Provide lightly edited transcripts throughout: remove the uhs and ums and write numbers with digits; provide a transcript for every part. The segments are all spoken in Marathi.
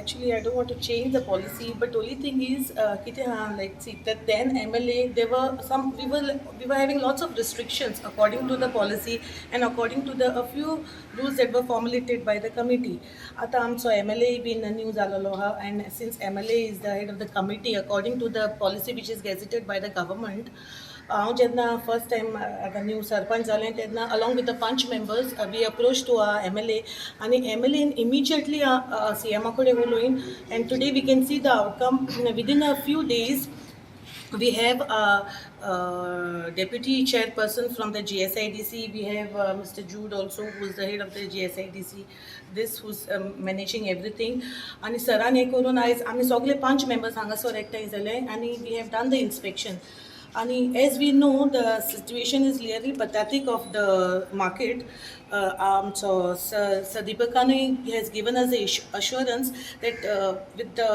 actually I don't want to change the policy, but only thing is, like see that then MLA there were some we were having lots of restrictions according to the policy and according to the a few rules that were formulated by the committee. आता आमचो MLA been न्यू जालेलो हा, and since MLA is the head of the committee according to the policy which is gazetted by the government. हांव जेन्ना फर्स्ट टायम आतां न्यू सरपंच जालें तेन्ना along with the panch members we approach to MLA आनी MLAन इमिजिएटली CMA कडेन उलोवन and today we can see the outcome within a few days. We have deputy chairperson from the GSIDC. We have Mr. Jude also, who is the head of the GSIDC. This who's managing everything. And सरान हे करून आयज आमी सगळे 5 मेंबर्स हांगासर एकठांय जाले आणि we have done the inspection. And as we know, the situation is really pathetic of the market. So Sir Deepak has given us the assurance that with the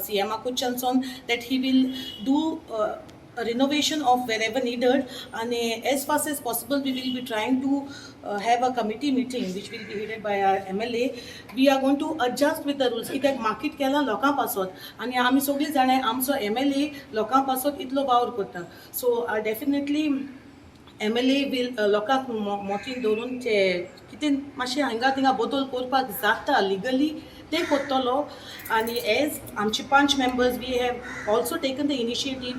CMA Kuchanson that he will do a renovation of wherever needed, and as fast as possible we will be trying to have a committee meeting which will be headed by our MLA. We are going to adjust with the rules. कित्याक मार्केट केला लोकां पासत आनी आमी सगळीं जाणां आमचो MLA लोकां पासत इतलो वावर करता. सो डेफिनेटली MLA will लोकांक मोटीन दवरून ते कितें मातशें हांगा थिंगा बदल करपाक जाता लिगली ते करतलो. आनी एज आमचे 5 members we have also taken the initiative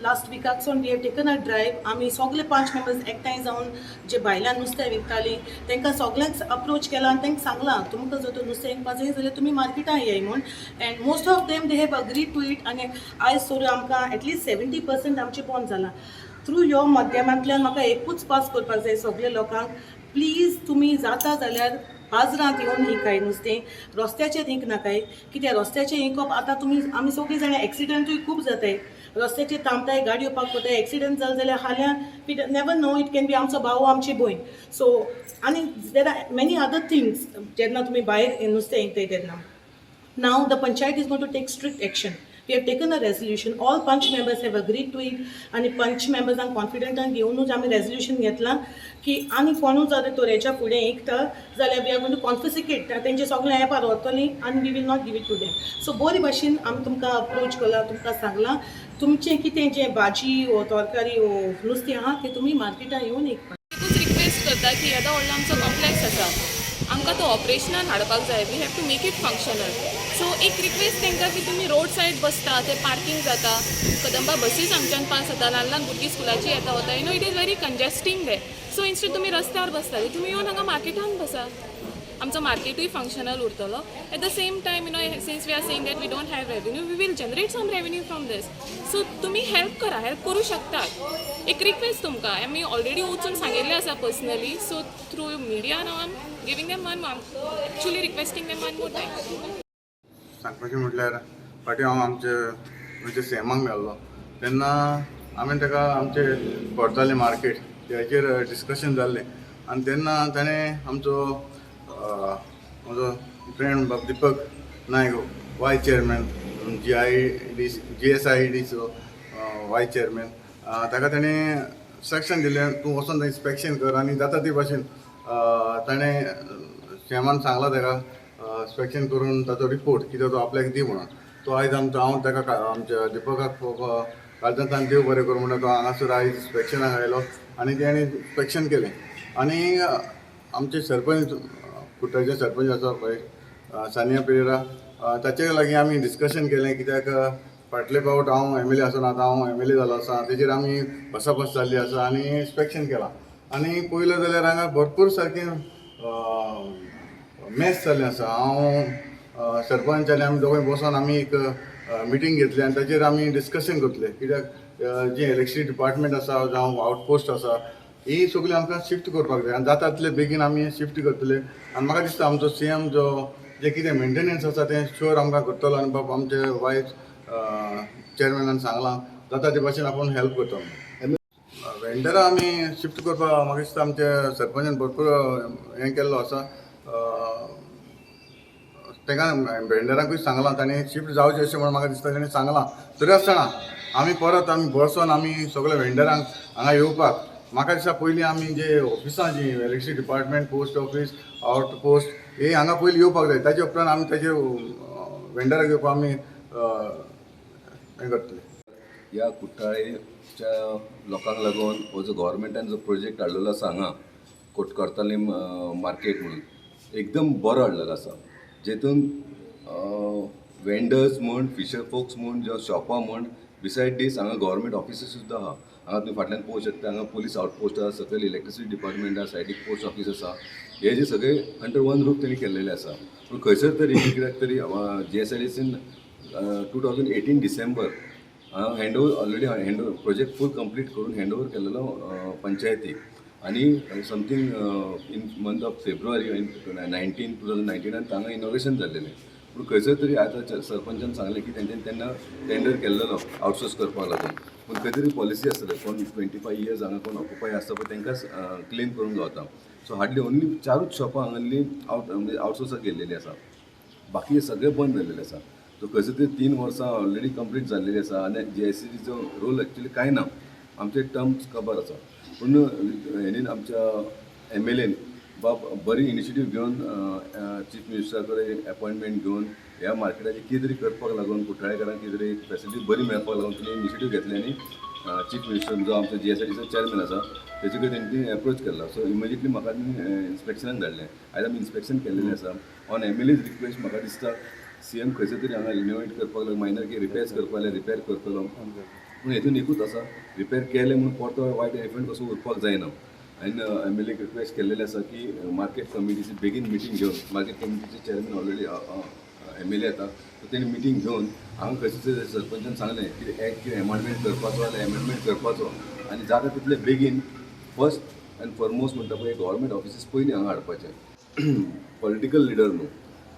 last विकाकसून we have taken a drive. आमी सगळे 5 मेंबर्स एकठांय जावन जे भायल्यान नुस्तें विकतालीं तांकां सगळ्यांक अप्रोच केला आनी तांकां सांगलां तुमकां जर तर नुस्तें विकपा जाय जाल्यार तुमी मार्केटान येय म्हूण. And most of them they have agreed to it. आनी आयज सोर आमकां एटलीस्ट 70% आमचें बंद जालां. थ्रू ह्यो माध्यमांतल्यान म्हाका एकूच पास करपाक जाय सगळे लोकांक, प्लीज तुमी जाता जाल्यार बाजारांत येवन हिंकाय नुस्तें, रस्त्याचेर हिंक नाकाय. कित्याक रस्त्याचें हिंकप आतां तुमी आमी सगळीं जाणां एक्सिडंटूय खूब जाताय, रस्त्याचेर थांबताय गाडी येवपाक पडटाय, एक्सिडंट जालो जाल्यार हाल्यां we never know it can be आमचो भाव आमची भयण. सो आनी there are many other things जेन्ना तुमी भायर नुस्तें हिंकताय तेन्ना. Now the panchayat is going to take strict action. We have taken a resolution. All punch members have agreed to it. आणि पंच मेंबर्सांक कॉन्फिडंटान घेवनूच आमी रेजोल्युशन घेतलां की आनी कोणूच जर तर हेच्या फुडें एकता जाल्यार we are going to confiscate तेंचे सगळे एपार व्हरतलीं आनी we will not give it to them. So बरे भाशेन आमी तुमकां अप्रोच केला, तुमकां सांगलां तुमचें कितें जें भाजी वो तरकारी वो नुस्तें आहा तें तुमी मार्केटान येवन एक रिक्वेस्ट करता की येदो व्हडलो आमचो कॉम्प्लेक्स आसा, आमकां तो ऑपरेशनान हाडपाक जाय. We have to make it functional. So एक रिक्वेस्ट तांकां की तुमी रोड सायड बसता ते पार्किंग जाता, कदंबा बसीस हांगच्यान पास जाता, ल्हान ल्हान भुरगीं स्कुलाची येता वता, you know it is very congesting there. So instead तुमी रस्त्यार बसता तुमी येवन हांगा मार्केटान बसा, आमचो मार्केटूय फंक्शनल उरतलो. At the same time you know since we are saying that we don't have revenue we will generate some revenue from this. So तुमी हेल्प करा, हेल्प करूं शकतात. एक रिक्वेस्ट तुमकां आमी ऑलरेडी वचून सांगिल्लें आसा personally. So through media now I am giving them one actually requesting them one more time. सांगपाचें म्हटल्यार फाटीं हांव आमचे CMAक मेळ्ळो तेन्ना हांवें ताका आमचे कोर्तालीम मार्केट हेचेर डिस्कशन जाल्लें आनी तेन्ना ताणें म्हजो फ्रेंड दीपक नायक वायस चेअरमॅन GSIDCचो वायस चेअरमॅन ताका ताणें इंस्ट्रक्शन दिलें तूं वचून इन्स्पेक्शन कर आनी जाता ते भाशेन ताणें CMAन सांगलां ताका इन्स्पेक्शन करून ताचो रिपोर्ट कितें तो आपल्याक दी म्हणून. तो आयज हांव ताका आमच्या दिपकाक काळजांतल्यान देव बरें करूं म्हणून तो हांगासर आयज इन्स्पेक्शनाक आयलो आनी तेणें इन्स्पेक्शन केलें. आनी आमचे सरपंच कुट्टाचे सरपंच आसा पळय सानिया पेरेरा ताचे लागीं आमी डिस्कशन केलें कित्याक फाटले फावट हांव MLA आसून आतां हांव MLA जालो आसा तेजेर आमी बसाबस जाल्ली आसा आनी इन्स्पेक्शन केलां. आनी पळयलें जाल्यार हांगा भरपूर सारकें मॅस जाल्लें आसा. हांव सरपंच आनी आमी दोगूय बसोन आमी एक मिटींग घेतली आनी ताचेर आमी डिस्कशन करतले कित्याक जे इलेक्ट्रिसिटी डिपार्टमेंट आसा जावं आउटपोस्ट आसा ही सगळी आमकां शिफ्ट करपाक जाय आनी जाता तितले बेगीन आमी शिफ्ट करतले. आनी म्हाका दिसता आमचो CM जो जे कितें मेंटेनन्स आसा तें शुअर आमकां करतलो आनी बाबा आमचे वायस चेअरमॅनान सांगलां जाता ते भाशेन आपूण हेल्प करतलो. वेंडरां आमी शिफ्ट करपाक म्हाका दिसता आमचे सरपंचान भरपूर हें केल्लो आसा. ताका वेंडरांकूय सांगलां ताणें शिफ्ट जावचें अशें म्हणून म्हाका दिसता ताणें सांगलां. तरी आसतना आमी परत बसोन आमी सगळे वेंडरांक हांगा येवपाक म्हाका दिसता पयलीं आमी जे ऑफिसां जी electricity department post office outpost हे हांगा पयलीं येवपाक जाय, ताचे उपरांत आमी ताचे वेंडराक घेवपाक आमी हें करतले. ह्या कुट्टाळेच्या लोकांक लागून हो जो गव्हर्मेंटान जो प्रोजेक्ट हाडलेलो आसा हांगा कोर्तालीम मार्केट म्हणून एकदम बरो हाडलेलो आसा, जेतून वेंडर्स म्हण, फिशर फोक्स म्हण, जो शॉपां म्हण, बिसायड दीस हांगा गव्हर्मेंट ऑफिसीस सुद्दां आहा. हांगा तुम्ही फाटल्यान पळोवंक शकता, हांगा पुलीस आउटपोस्ट आसा, सकयल इलेक्ट्रिसिटी डिपार्टमेंट आसा, सायडीक पोस्ट ऑफिस आसा. हे जे सगळे अंडर वन रूफ तेणी केल्लेले आसा. पूण खंयसर तरी कित्याक तरी GSIDCन 2018 डिसेंबर हँडओवर ऑलरेडी प्रोजेक्ट फूल कंप्लीट करून हँडओवर केलेलो पंचायतीक, आणि something in month of February 2019 हांगा इनॉग्रेशन जाल्लेलें. पूण खंयसर तरी आतां सरपंचान सांगलें की तेंच्यांनी तेन्ना टेंडर केल्लो आउटसोर्स करपाक लागून. पूण खंय तरी पॉलिसी आसतले, कोण 25 इयर्स हांगा कोण ऑक्युपाय आसता पळय तेंकांच क्लेम करूंक गावता. सो हार्डली ओन्ली 4च शॉपां हांगाली म्हणजे आउटसोर्साक गेल्लेली आसा, बाकी सगळे बंद जाल्लेले आसा. सो खंयसर तरी 3 वर्सां ऑलरेडी कंप्लीट जाल्लेली आसा, आनी GSIDCचो रोल एक्चुअली कांय ना, आमचे टर्म्स खबर आसा. पूण हेणी आमच्या MLAन बरी इनिशिएटीव घेवन चीफ मिनिस्टरा कडेन अपॉयंटमेंट घेवन ह्या मार्केटाची कितें तरी करपाक लागून कुट्टाळेकारांक कितें तरी फॅसिलिटी बरी मेळपाक लागून तिणें इनिशिएटीव घेतली, आनी चीफ मिनिस्टर जो आमचो GSIDCचो चेअरमॅन आसा तेजे कडेन तेंणी एप्रोच केला. सो इमिजिएटली म्हाका इन्स्पेक्शनाक धाडलें. आयज आमी इन्स्पेक्शन केल्लेलें आसा. ऑन MLA's रिक्वेस्ट म्हाका दिसता CM खंयसर तरी हांगा रिनोवेट करपाक लागून मायनर कितें रिपेर्स करपाक जाल्यार रिपेर करतलो. पूण हेतून एकूच आसा, रिपेर केलें म्हणून परतो वायट इफेक्ट कसो उरपाक जायना. हांवें MLAक रिक्वेस्ट केल्लेलें आसा की मार्केट कमिटीची बेगीन मिटींग घेवन, मार्केट कमिटीचे चेअरमॅन ऑलरेडी MLA येता, सो तेणी मिटींग घेवन हांगा खंयसर सरपंचान सांगलें की एक्ट कितें एमेंडमेंट करपाचो जाल्यार एमेंडमेंट करपाचो, आनी जाता तितले बेगीन फर्स्ट एंड फॉरमोस्ट म्हणटा पळय गव्हर्मेंट ऑफिसीस पयलीं हांगा हाडपाचें. पॉलिटिकल लिडर न्हू,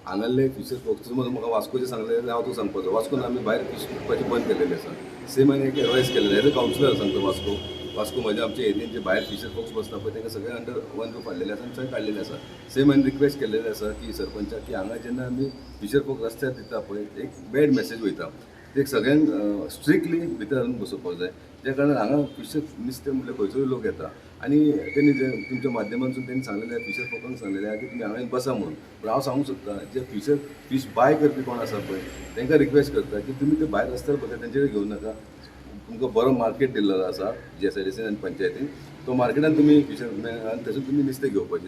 हांगाले फिशर फोक्स म्हाका वास्कोचे सांगलें जाल्यार हांव तो सांगपाचो. वास्कोन आमी भायर फिश विकपाचें बंद केल्लेलें आसा. सेम हांवें एक एडवायस केलेलें एज अ कावन्सिलर सांगता वास्को म्हणजे आमच्या एरियेन जे भायर फिशर फोक्स बसता पळय तांकां सगळें अंडर वन रूफ हाडलेलें आसा आनी थंय काडलेलें आसा. सेम हांवें रिक्वेस्ट केल्लेलें आसा की सरपंचाक की हांगा जेन्ना आमी फिशर फोक्स रस्त्यार दिता पळय एक बॅड मेसेज वयता, ते सगळ्यांक स्ट्रिक्टली भितर हाडून बसोवपाक जाय. ज्या कारणान हांगा फिशर नुस्तें म्हणल्यार खंयचोय लोक येता, आनी तेणी जे तुमच्या माध्यमांतून तेणी सांगलेलें फिशर फोकांक सांगलेलें आहा की तुमी हांगा बसा म्हणून. पूण हांव सांगूंक सोदतां जे फीश बाय करपी कोण आसा पळय तांकां रिक्वेस्ट करता की तुमी ते भायर रस्त्यार बसता तेंचे घेवं नाका. तुमकां बरो मार्केट दिल्लो आसा GSIDCन आनी पंचायतीन, तो मार्केटान तुमी फिशर आनी थंयसून तुमी नुस्तें घेवपाचें.